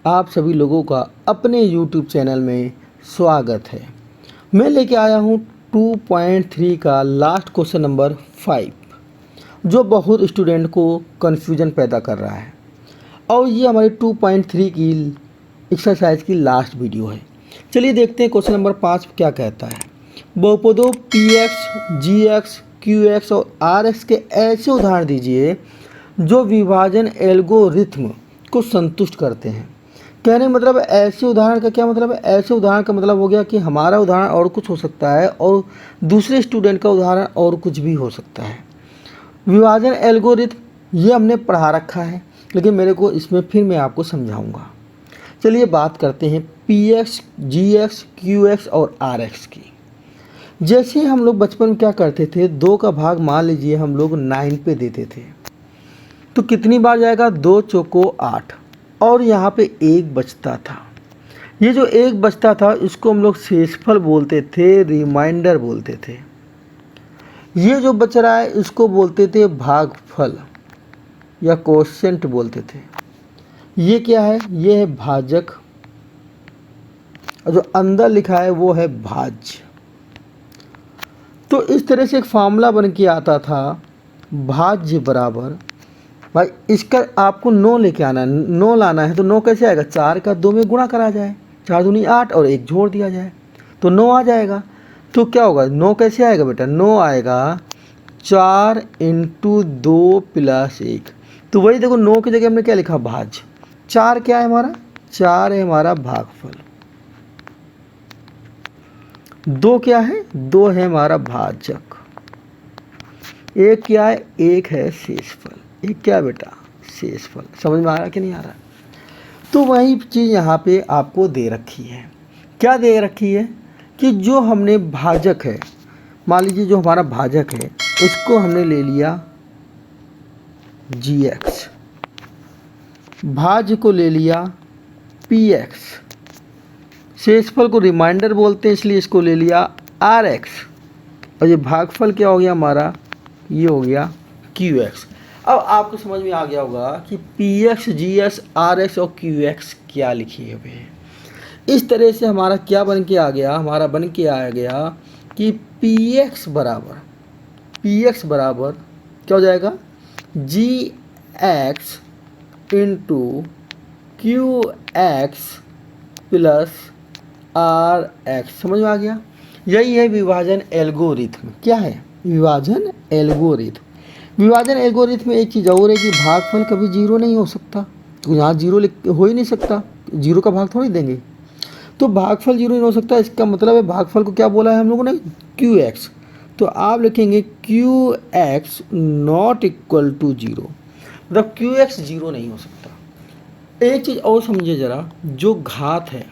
आप सभी लोगों का अपने YouTube चैनल में स्वागत है। मैं लेके आया हूँ 2.3 का लास्ट क्वेश्चन नंबर 5, जो बहुत स्टूडेंट को कन्फ्यूजन पैदा कर रहा है। और ये हमारी 2.3 की एक्सरसाइज की लास्ट वीडियो है। चलिए देखते हैं क्वेश्चन नंबर 5 क्या कहता है। बहुपदों px, gx, qx और rx के ऐसे उदाहरण दीजिए जो विभाजन एल्गोरिथ्म को संतुष्ट करते हैं। कहने मतलब ऐसे उदाहरण का क्या मतलब है? ऐसे उदाहरण का मतलब हो गया कि हमारा उदाहरण और कुछ हो सकता है और दूसरे स्टूडेंट का उदाहरण और कुछ भी हो सकता है। विभाजन एल्गोरिथ्म ये हमने पढ़ा रखा है, लेकिन मेरे को इसमें फिर मैं आपको समझाऊंगा। चलिए बात करते हैं px, gx, qx और rx की। जैसे हम लोग बचपन में क्या करते थे, 2 का भाग मान लीजिए हम लोग 9 पे देते थे, तो कितनी बार जाएगा? 2 चौको 8, और यहाँ पे 1 बचता था। ये जो 1 बचता था इसको हम लोग शेषफल बोलते थे, रिमाइंडर बोलते थे। ये जो बच रहा है इसको बोलते थे भागफल या कोशेंट बोलते थे। ये क्या है? ये है भाजक, और जो अंदर लिखा है वो है भाज्य। तो इस तरह से एक फार्मूला बन के आता था, भाज्य बराबर, भाई इसका आपको 9 लेके आना है, 9 लाना है। तो 9 कैसे आएगा? 4 का 2 में गुणा करा जाए, 4 दूनी 8 और 1 जोड़ दिया जाए तो 9 आ जाएगा। तो क्या होगा? 9 कैसे आएगा बेटा? 9 आएगा 4 × 2 + 1। तो वही देखो, 9 की जगह हमने क्या लिखा? भाज्य। 4 क्या है हमारा? 4 है हमारा भागफल। 2 क्या है? 2 है हमारा भाजक। 1 क्या है? 1 है शेषफल। 1 क्या बेटा? शेषफल। समझ में आ रहा कि नहीं आ रहा? तो वही चीज़ यहाँ पे आपको दे रखी है। क्या दे रखी है? कि जो हमने भाजक है, मान लीजिए जो हमारा भाजक है उसको हमने ले लिया gx, भाज्य को ले लिया px, शेषफल को रिमाइंडर बोलते हैं इसलिए इसको ले लिया rx, और ये भागफल क्या हो गया हमारा? ये हो गया qx। अब आपको समझ में आ गया होगा कि px, gx, rx और qx क्या लिखे हुए हैं। इस तरह से हमारा क्या बन के आ गया? हमारा बन के आ गया कि px बराबर क्या हो जाएगा? gx × qx + rx। समझ में आ गया? यही है विभाजन एल्गोरिथ्म। क्या है? विभाजन एल्गोरिथ्म। विभाजन एल्गोरिथ्म में एक चीज़ और है कि भागफल कभी 0 नहीं हो सकता। तो यहाँ 0 हो ही नहीं सकता, 0 का भाग थोड़ी देंगे। तो भागफल 0 नहीं हो सकता, इसका मतलब है भागफल को क्या बोला है हम लोगों ने? qx। तो आप लिखेंगे qx ≠ 0, मतलब qx 0 नहीं हो सकता। एक चीज़ और समझिए ज़रा, जो घात है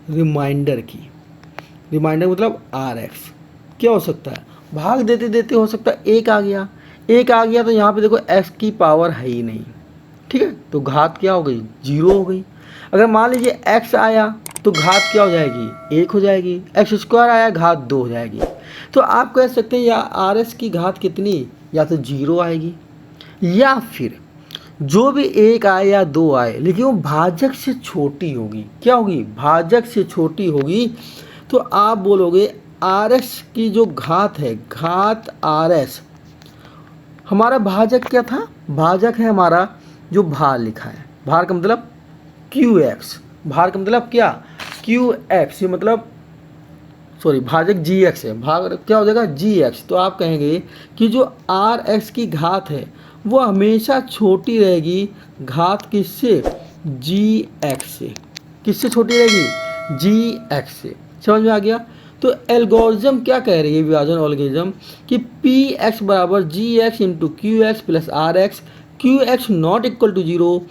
रिमाइंडर की, रिमाइंडर मतलब rx, क्या हो सकता है? भाग देते देते हो सकता है 1 आ गया, 1 आ गया तो यहाँ पे देखो x की पावर है ही नहीं, ठीक है? तो घात क्या हो गई? 0 हो गई। अगर मान लीजिए x आया तो घात क्या हो जाएगी? 1 हो जाएगी। x² आया, घात 2 हो जाएगी। तो आप कह सकते हैं या rx की घात कितनी? या तो 0 आएगी, या फिर जो भी 1 आए या 2 आए, लेकिन वो भाजक से छोटी होगी। क्या होगी? भाजक से छोटी होगी। तो आप बोलोगे rx की जो घात है, घात rx, हमारा भाजक क्या था? भाजक है हमारा जो भार लिखा है, भार का मतलब qx, भार का मतलब क्या? qx, ये मतलब सॉरी भाजक gx है, भाग क्या हो जाएगा? gx। तो आप कहेंगे कि जो rx की घात है वो हमेशा छोटी रहेगी घात किससे? gx से। किससे छोटी रहेगी? gx से। समझ में आ गया? तो एल्गोरिज्म क्या कह रही है, विभाजन एल्गोरिज्म, कि px बराबर gx × qx + rx, qx ≠ 0,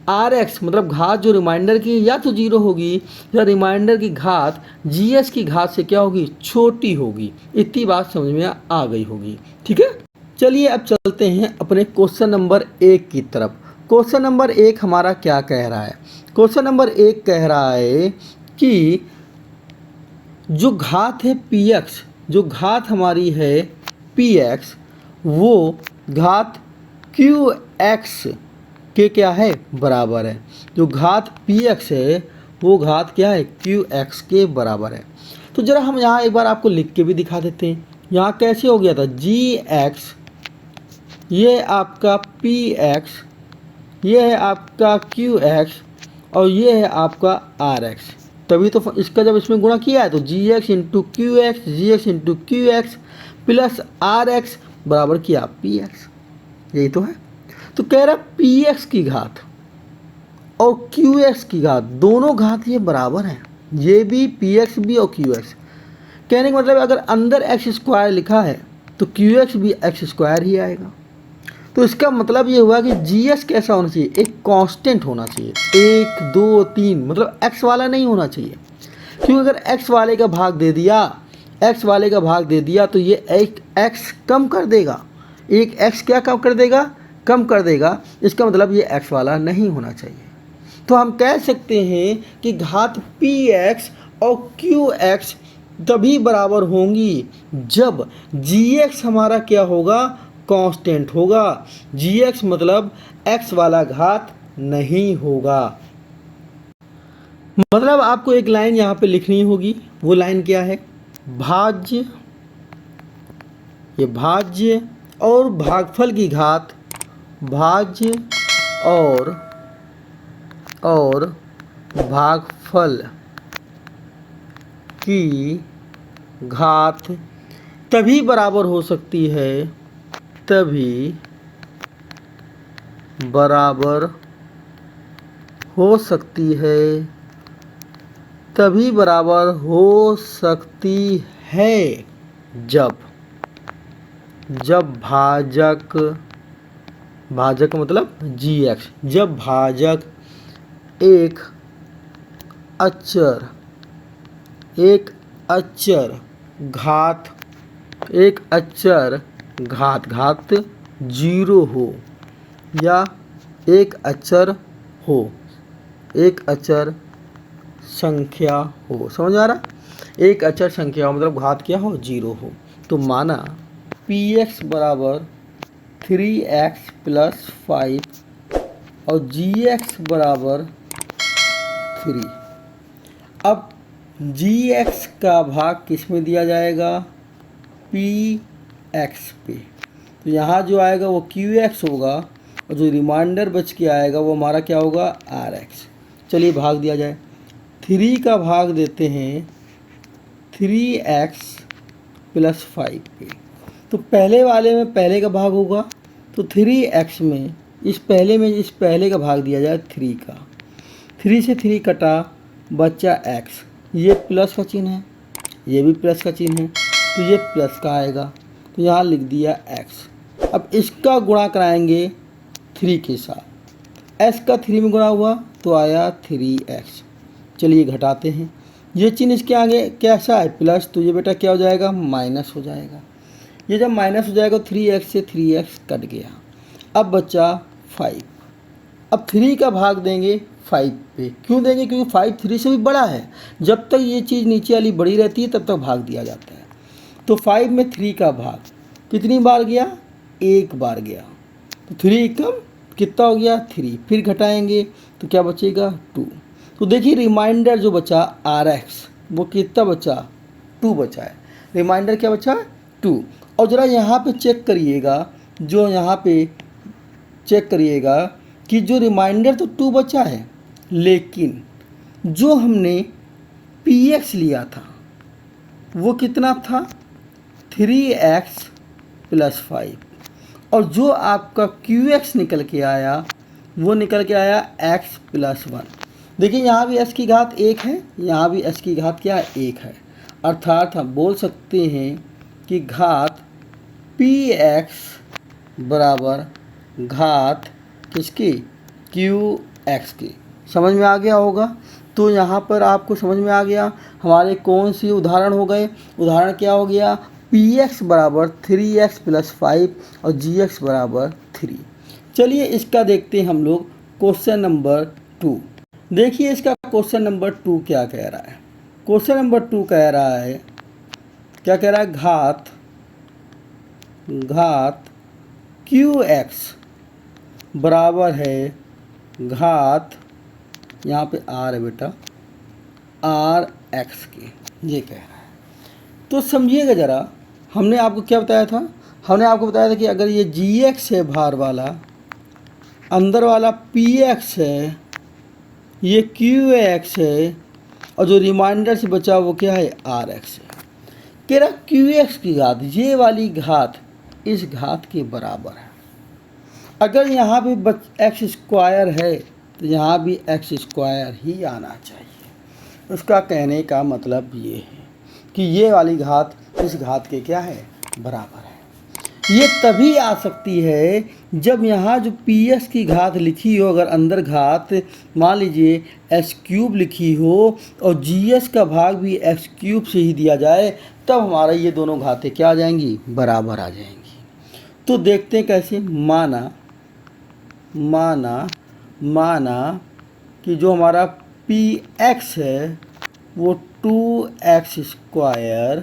rx मतलब घात जो रिमाइंडर की या तो 0 होगी या रिमाइंडर की घात gx की घात से क्या होगी? छोटी होगी। इतनी बात समझ में आ गई होगी, ठीक है? चलिए अब चलते हैं अपने क्वेश्चन नंबर 1 की तरफ। क्वेश्चन नंबर 1 हमारा क्या कह रहा है? क्वेश्चन नंबर 1 कह रहा है कि जो घात है px, जो घात हमारी है px, वो घात qx के क्या है, बराबर है। जो घात पी एक्स है वो घात क्या है, क्यू एक्स के बराबर है। तो जरा हम यहाँ एक बार आपको लिख के भी दिखा देते हैं। यहाँ कैसे हो गया था, जी एक्स, ये आपका पी एक्स, ये है आपका क्यू एक्स, और ये है आपका आर एक्स। तभी तो इसका जब इसमें गुणा किया है तो g x into q x, g x into q x plus r x बराबर किया पी एक्स, यही तो है। तो कह रहा पी एक्स की घात और क्यू एक्स की घात, दोनों घात ये बराबर हैं, ये भी पी एक्स भी और क्यू एक्स। कहने का मतलब अगर अंदर एक्स स्क्वायर लिखा है तो क्यू एक्स भी एक्स स्क्वायर ही आएगा। तो इसका मतलब ये हुआ कि जी एस कैसा होना चाहिए, एक कांस्टेंट होना चाहिए, 1 2 3, मतलब एक्स वाला नहीं होना चाहिए। क्योंकि अगर एक्स वाले का भाग दे दिया, एक्स वाले का भाग दे दिया तो ये एक एक्स कम कर देगा, एक एक्स क्या कम कर देगा, कम कर देगा। इसका मतलब ये एक्स वाला नहीं होना चाहिए। तो हम कह सकते हैं कि घात पी एक्स और क्यू एक्स तभी बराबर होंगी जब जी एक्स हमारा क्या होगा, कांस्टेंट होगा। जी एक्स मतलब एक्स वाला घात नहीं होगा। मतलब आपको एक लाइन यहाँ पे लिखनी होगी, वो लाइन क्या है, भाज्य, ये भाज्य और भागफल की घात, भाज्य और भागफल की घात तभी बराबर हो सकती है, तभी बराबर हो सकती है, तभी बराबर हो सकती है जब भाजक, भाजक मतलब जी एक्स, जब भाजक एक अचर घात, एक अचर घात 0 हो, या एक अचर हो, एक अचर संख्या हो। समझ आ रहा, एक अचर संख्या हो मतलब घात क्या हो, 0 हो। तो माना पी एक्स बराबर 3x प्लस 5 और जी एक्स बराबर 3। अब जी एक्स का भाग किस में दिया जाएगा, पी एक्स पे। तो यहाँ जो आएगा वो क्यू एक्स होगा और जो रिमाइंडर बच के आएगा वो हमारा क्या होगा, आर एक्स। चलिए भाग दिया जाए, 3 का भाग देते हैं 3x प्लस 5 पे। तो पहले वाले में पहले का भाग होगा, तो 3x में इस पहले का भाग दिया जाए 3 का, 3 से 3 कटा, बच्चा x, ये प्लस का चिन्ह है, ये भी प्लस का चिन्ह है, तो ये प्लस का आएगा, तो यहाँ लिख दिया x। अब इसका गुणा कराएंगे 3 के साथ, s का 3 में गुणा हुआ तो आया 3x। चलिए घटाते हैं, ये चिन्ह इसके आगे कैसा है, प्लस, तो ये बेटा क्या हो जाएगा, माइनस हो जाएगा। ये जब माइनस हो जाएगा 3x से 3x कट गया, अब बचा 5। अब 3 का भाग देंगे 5 पे, क्यों देंगे, क्योंकि 5 3 से भी बड़ा है। जब तक ये चीज़ नीचे वाली बड़ी रहती है तब तक भाग दिया जाता है। तो 5 में 3 का भाग कितनी बार गया, 1 बार गया, तो 3 कम कितना हो गया, 3। फिर घटाएंगे तो क्या बचेगा, 2। तो देखिए रिमाइंडर जो बचा आर एक्स वो कितना बचा, 2 बचा है। रिमाइंडर क्या बचा, 2। और ज़रा यहाँ पे चेक करिएगा, जो यहाँ पे चेक करिएगा कि जो रिमाइंडर तो 2 बचा है, लेकिन जो हमने पी एक्स लिया था वो कितना था, 3x प्लस 5, और जो आपका क्यू एक्स निकल के आया वो निकल के आया x प्लस 1। देखिए यहाँ भी s की घात 1 है, यहाँ भी s की घात क्या है, 1 है। अर्थात हम बोल सकते हैं कि घात px बराबर घात किसकी, qx की। समझ में आ गया होगा। तो यहाँ पर आपको समझ में आ गया हमारे कौन सी उदाहरण हो गए। उदाहरण क्या हो गया, px बराबर 3x प्लस 5 और gx बराबर 3। चलिए इसका देखते हैं हम लोग क्वेश्चन नंबर 2। देखिए इसका क्वेश्चन नंबर 2 क्या कह रहा है। क्वेश्चन नंबर 2 कह रहा है, क्या कह रहा है, घात qx बराबर है घात, यहाँ पे आर है बेटा, आर एक्स के, ये कह रहा है। तो समझिएगा ज़रा, हमने आपको क्या बताया था, हमने आपको बताया था कि अगर ये जी एक्स है बाहर वाला, अंदर वाला पी एक्स है, ये क्यू एक्स है, और जो रिमाइंडर से बचा वो क्या है, आर एक्स है। कह रहा क्यू एक्स की घात, ये वाली घात इस घात के बराबर है। अगर यहाँ भी एक्स स्क्वायर है तो यहाँ भी एक्स स्क्वायर ही आना चाहिए। उसका कहने का मतलब ये है कि ये वाली घात इस घात के क्या है, बराबर है। ये तभी आ सकती है जब यहाँ जो पी एक्स की घात लिखी हो, अगर अंदर घात मान लीजिए एक्स क्यूब लिखी हो और जी एस का भाग भी एक्स क्यूब से ही दिया जाए, तब हमारा ये दोनों घातें क्या आ जाएंगी, बराबर आ जाएंगी। तो देखते हैं कैसे। माना कि जो हमारा पी एक्स है वो 2x²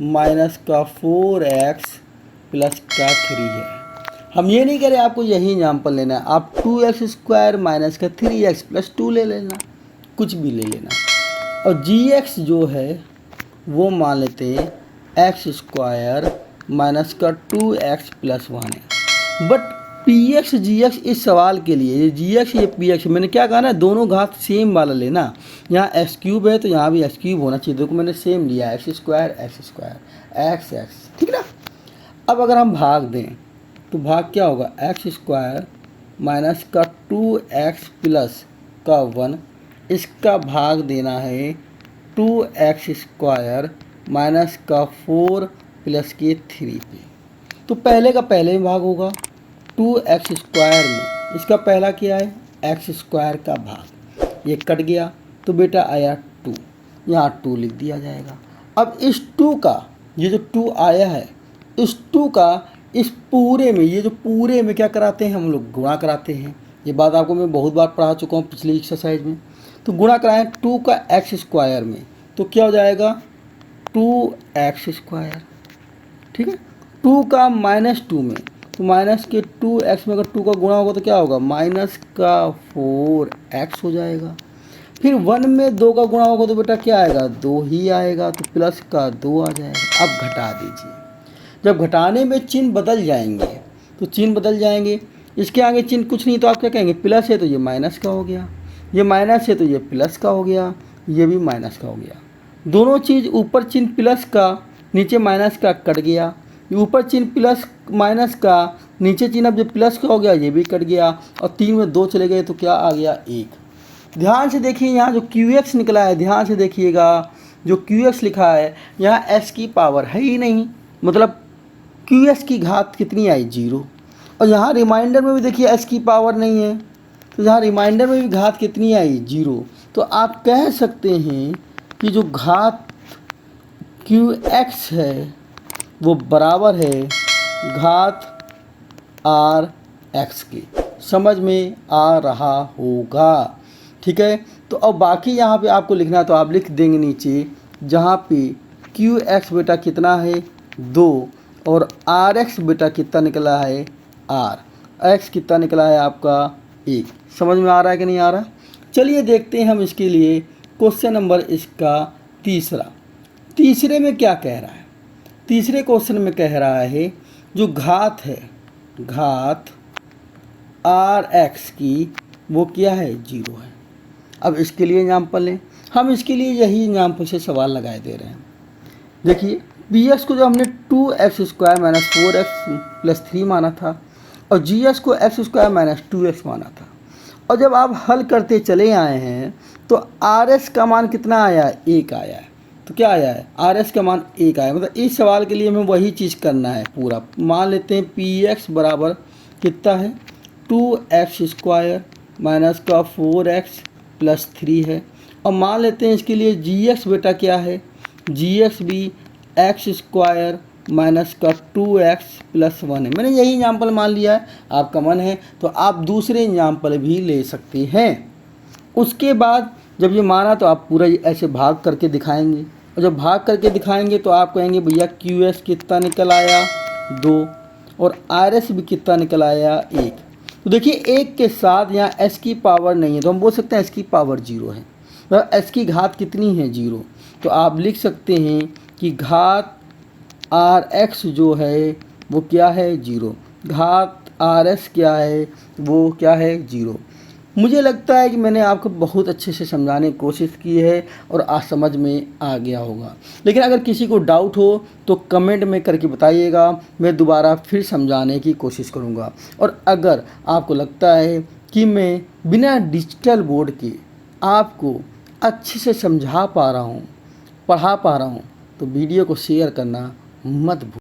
माइनस का 4x प्लस का 3 है। हम ये नहीं कह रहे आपको यही एग्जाम्पल लेना है, आप 2x² माइनस का 3x प्लस 2 ले लेना, कुछ भी ले लेना। और gx जो है वो मान लेते हैं x² माइनस का 2x प्लस 1 है। बट px gx इस सवाल के लिए, ये gx ये px, मैंने क्या कहा ना, दोनों घात सेम वाला लेना। यहाँ एक्स क्यूब है तो यहाँ भी एक्स क्यूब होना चाहिए। देखो मैंने सेम लिया, x² x, ठीक ना। अब अगर हम भाग दें तो भाग क्या होगा, x² माइनस का 2x प्लस का 1, इसका भाग देना है 2x² माइनस का 4 प्लस के 3 पे। तो पहले का पहले में भाग होगा 2x² में, इसका पहला क्या है, x² का भाग, ये कट गया तो बेटा आया 2, यहाँ 2 लिख दिया जाएगा। अब इस 2 का, ये जो 2 आया है, इस 2 का इस पूरे में, ये जो पूरे में क्या कराते हैं हम लोग, गुणा कराते हैं। ये बात आपको मैं बहुत बार पढ़ा चुका हूँ पिछली एक्सरसाइज में। तो गुणा कराएं 2 का x² में, तो क्या हो जाएगा 2x², ठीक है। 2 का -2 में, तो माइनस के 2x में अगर 2 का गुणा होगा तो क्या होगा, माइनस का 4x हो जाएगा। फिर 1 में 2 का गुणा होगा तो बेटा क्या आएगा, 2 ही आएगा, तो प्लस का 2 आ जाएगा। अब घटा दीजिए, जब घटाने में चिन्ह बदल जाएंगे तो चिन्ह बदल जाएंगे, इसके आगे चिन्ह कुछ नहीं तो आप क्या कहेंगे, प्लस है तो ये माइनस का हो गया, ये माइनस है तो ये प्लस का हो गया, ये भी माइनस का हो गया। दोनों चीज़, ऊपर चिन्ह प्लस का नीचे माइनस का कट गया, ऊपर चिन्ह प्लस माइनस का नीचे चिन्ह अब जो प्लस का हो गया ये भी कट गया, और 3 में 2 चले गए तो क्या आ गया, 1। ध्यान से देखिए यहाँ जो QX निकला है, ध्यान से देखिएगा, जो QX लिखा है यहाँ s की पावर है ही नहीं, मतलब QX की घात कितनी आई, 0। और यहाँ रिमाइंडर में भी देखिए s की पावर नहीं है, तो यहाँ रिमाइंडर में भी घात कितनी आई, 0। तो आप कह सकते हैं कि जो घात QX है वो बराबर है घात RX के। समझ में आ रहा होगा, ठीक है। तो अब बाकी यहाँ पे आपको लिखना है तो आप लिख देंगे नीचे, जहाँ पे QX बेटा कितना है, 2, और RX बेटा कितना निकला है, RX कितना निकला है आपका, 1। समझ में आ रहा है कि नहीं आ रहा। चलिए देखते हैं हम इसके लिए क्वेश्चन नंबर इसका तीसरे में क्या कह रहा है। तीसरे क्वेश्चन में कह रहा है जो घात है, घात RX की वो क्या है, 0 है। अब इसके लिए एग्जाम्पल लें, हम इसके लिए यही एग्जाम्पल से सवाल लगाए दे रहे हैं। देखिए px को जो हमने 2x² माइनस 4x प्लस 3 माना था, और gx को x² माइनस 2x माना था, और जब आप हल करते चले आए हैं तो RS का मान कितना आया है, 1 आया है। तो क्या आया है, RS का मान 1 आया, मतलब इस सवाल के लिए हमें वही चीज़ करना है पूरा। मान लेते हैं px बराबर कितना है, 2x² माइनस का 4x प्लस 3 है, और मान लेते हैं इसके लिए gx बेटा क्या है, gx भी x² माइनस का 2x प्लस 1 है। मैंने यही एग्जाम्पल मान लिया है, आपका मन है तो आप दूसरे एग्जाम्पल भी ले सकते हैं। उसके बाद जब ये माना तो आप पूरा ऐसे भाग करके दिखाएंगे, और जब भाग करके दिखाएंगे तो आप कहेंगे भैया QS कितना निकल आया, 2, और RS भी कितना निकल आया, 1। तो देखिए एक के साथ यहाँ एस की पावर नहीं है तो हम बोल सकते हैं एस की पावर 0 है। तो एस की घात कितनी है 0, तो आप लिख सकते हैं कि घात आर एक्स जो है वो क्या है 0, घात आर एस क्या है वो क्या है 0। मुझे लगता है कि मैंने आपको बहुत अच्छे से समझाने की कोशिश की है और आज समझ में आ गया होगा। लेकिन अगर किसी को डाउट हो तो कमेंट में करके बताइएगा, मैं दोबारा फिर समझाने की कोशिश करूँगा। और अगर आपको लगता है कि मैं बिना डिजिटल बोर्ड के आपको अच्छे से समझा पा रहा हूँ, पढ़ा पा रहा हूँ, तो वीडियो को शेयर करना मत भूलिए।